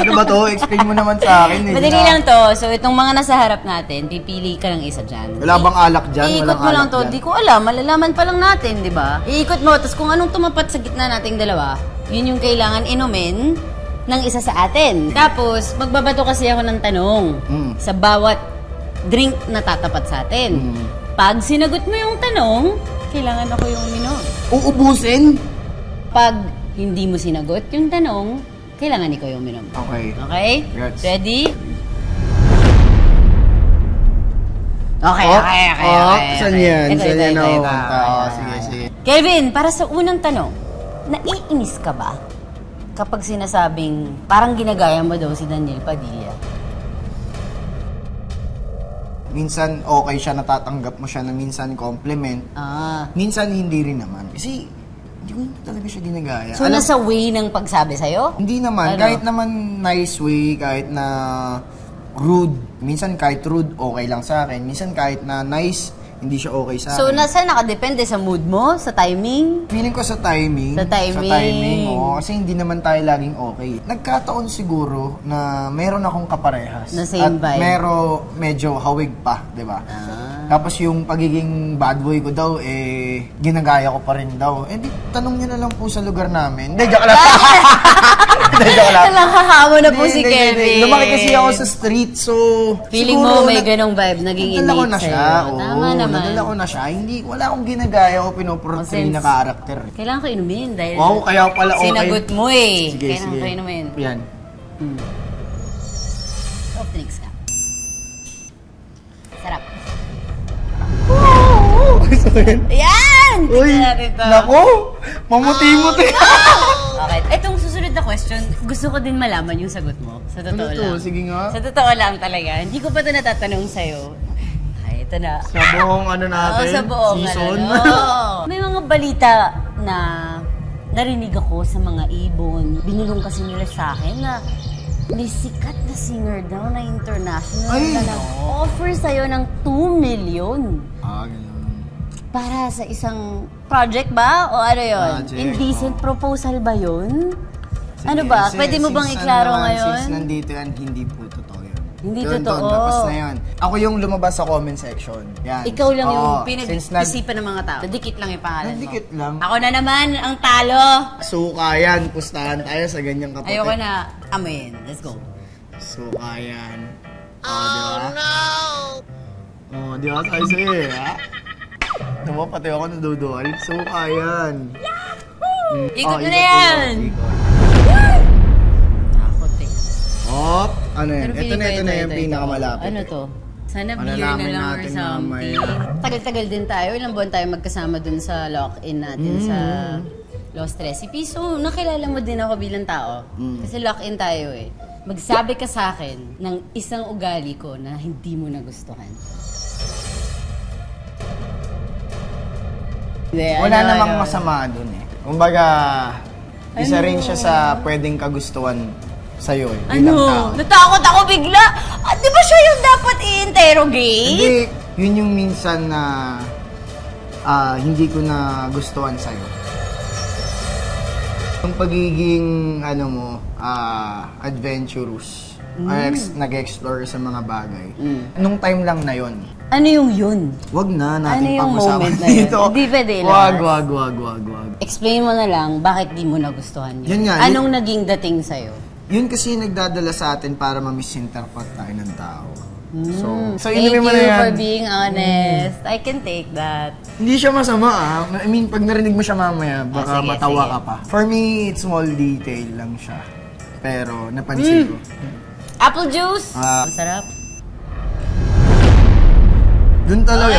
Ano ba to? Explain mo naman sa akin. Madali lang to. So, itong mga nasa harap natin, pipili ka ng isa dyan. Wala bang alak dyan? Iikot mo lang to. Di ko alam. Malalaman pa lang natin, di ba? Iikot mo. Tapos kung anong tumapat sa gitna nating dalawa, yun yung kailangan inumin ng isa sa atin. Tapos, magbabato kasi ako ng tanong sa bawat drink na tatapat sa atin. Pag sinagot mo yung tanong, kailangan ako yung uminom. Uubusin? Pag hindi mo sinagot yung tanong, kailangan ikaw yung uminom. Okay. Okay? Yes. Ready? Okay. Saan yan? Saan yan ako? Sige. Kelvin, para sa unang tanong, naiinis ka ba kapag sinasabing parang ginagaya mo daw si Daniel Padilla? Minsan okay siya, natatanggap mo siya na minsan compliment. Minsan hindi rin naman. Kasi hindi ko talaga siya ginagaya. So, nasa way ng pagsabi sa'yo? Hindi naman. Ano? Kahit naman nice way, kahit na rude. Minsan kahit rude, okay lang sa akin. Minsan kahit na nice, hindi siya okay sa akin. So, nasa nakadepende sa mood mo? Sa timing? Feeling ko sa timing. Sa timing. Sa timing, oo. Kasi hindi naman tayo laging okay. Nagkataon siguro na meron akong kaparehas. Na same vibe. Medyo hawig pa, di ba? Tapos yung pagiging bad boy ko daw, ginagaya ko pa rin daw. Di, tanong niyo na lang po sa lugar namin. Hindi, joke lang. Hindi, joke lang. Nakakahamo na po si Kevin. Lumaki kasi ako sa street, so... Feeling mo may ganong vibe, naging innate sa'yo. Tama naman. Nadala ko na siya. Hindi, wala akong ginagaya o pinoportray na karakter. Kailangan ko inumin dahil... Wow, kaya pala okay. Sinagot mo eh. Sige, kailangan ko inumin. Yan. Soft drinks ka. Sarap. Gusto mo yun? Ayan! Uy, naku! Mamuti-muti! Okay. Itong susunod na question, gusto ko din malaman yung sagot mo. Sa totoo lang. Sige nga. Sa totoo lang talaga. Hindi ko pa ito natatanong sa'yo. Ay, ito na. Sa buong ano natin? Sa buong season? May mga balita na narinig ako sa mga ibon. Binulong kasi nila sa akin na may sikat na singer daw na international na nag-offer sa'yo ng 2 million. Ganun. Para sa isang project ba? O ano yun? Project, Indecent proposal ba yun? Ano ba? Pwede mo bang iklaro ngayon? Since nandito yan, hindi po totoo yun. Hindi yun, totoo. Tapos na yun. Ako yung lumabas sa comment section. Yan. Ikaw lang yung pinag-isipan ng mga tao. Nadikit lang yung pangalan mo. Nadikit lang. Ako na naman ang talo. Suka yan. Pustahan tayo sa ganyang kapatid. Ayoko na. Amen. Let's go. Suka yan. Oh, no! Oh, di ba tayo sa'yo eh, ha? Naman, pati ako nadudual. Suka yan. Ikot mo na yan! Takot eh. Ano yan? Ito na yung pinakamalapit. Ano to? Sana beer na Malalaman lang or natin something. mamaya. Tagal-tagal din tayo. Ilang buwan tayo magkasama dun sa lock-in natin sa Lost Recipe. So, nakilala mo din ako bilang tao. Kasi lock-in tayo eh. Magsabi ka sa akin ng isang ugali ko na hindi mo nagustuhan. Wala namang masama dun eh. Kumbaga, isa rin siya sa pwedeng kagustuhan sa'yo eh, bilang tao. Natakot ako bigla! Di ba siya yung dapat i-interrogate? Hindi, yun yung minsan na hindi ko na gustuhan sa'yo. Yung pagiging, adventurous, nag-explore sa mga bagay. Nung time lang na yun. Ano yung yun? Wag na natin yung pag-usapan moment na yun? dito. Hindi pwede lang. Wag. Explain mo na lang bakit di mo nagustuhan yun. Yun nga, Anong naging dating sa'yo? Yun kasi nagdadala sa atin para ma-misinterpret tayo ng tao. So Thank inumin mo na you yan. for being honest. I can take that. Hindi siya masama I mean, pag narinig mo siya mamaya, baka sige, matawa sige. ka pa. For me, it's small detail lang siya. Pero napansin ko. Apple juice! Masarap. Dun talaga.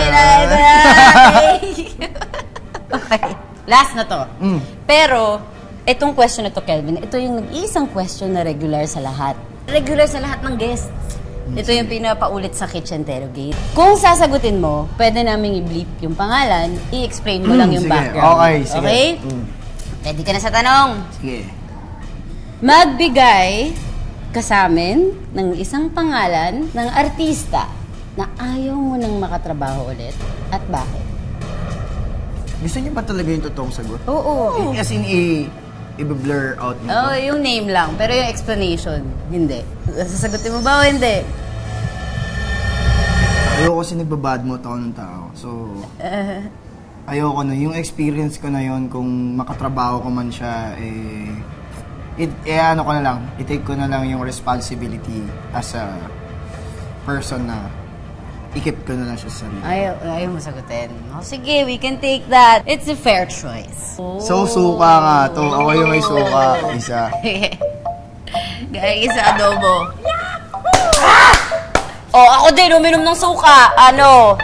Okay. Last na to. Pero, itong question na to, Kelvin, ito yung nag-iisang question na regular sa lahat. Regular sa lahat ng guests. Ito yung pinapaulit sa Kitchen Interrogate. Kung sasagutin mo, pwede naming i-bleep yung pangalan, i-explain mo lang yung sige. background. Okay, sige. Okay? Ready ka na sa tanong? Sige. Magbigay ka sa amin ng isang pangalan ng artista na ayaw mo nang makatrabaho ulit at bakit? Gusto niyo ba talaga yung totoong sagot? Oo. As in, i-blur out mo. Oo, yung name lang. Pero yung explanation, hindi. Sasagutin mo ba o hindi? Ayoko kasi nagbabadmouth ako ng tao. So, ayoko na. Yung experience ko na yon kung makatrabaho ko man siya, ano ko na lang, i-take ko na lang yung responsibility as a person na i-keep ko na lang siya sa sarili. Ayaw mo sagutin. Oh, sige, we can take that. It's a fair choice. So, suka nga to. Ako yung may suka. Isa. Gaya sa adobo. Oh, ako din, uminom ng suka. Ano?